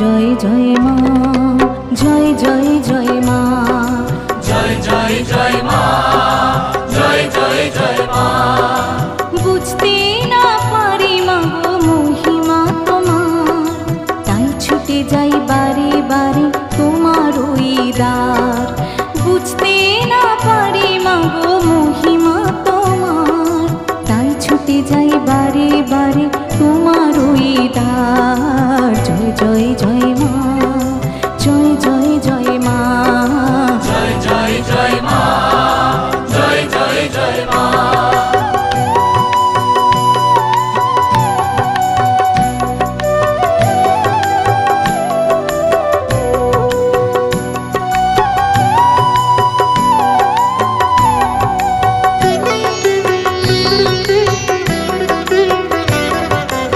জয় জয় মা, জয় জয় জয় মা, জয় জয় জয় মা, জয় জয় জয় মা। বুঝতে না পারি মা গো মহিমা তোমার, তাই ছুটে যাই বারে বারে তোমার ওই দ্বার। বুঝতে না পারি মা গো মহিমা তোমার, তাই ছুটে যাই বারে বারে তোমার ওই দ্বার। জয় জয় জয়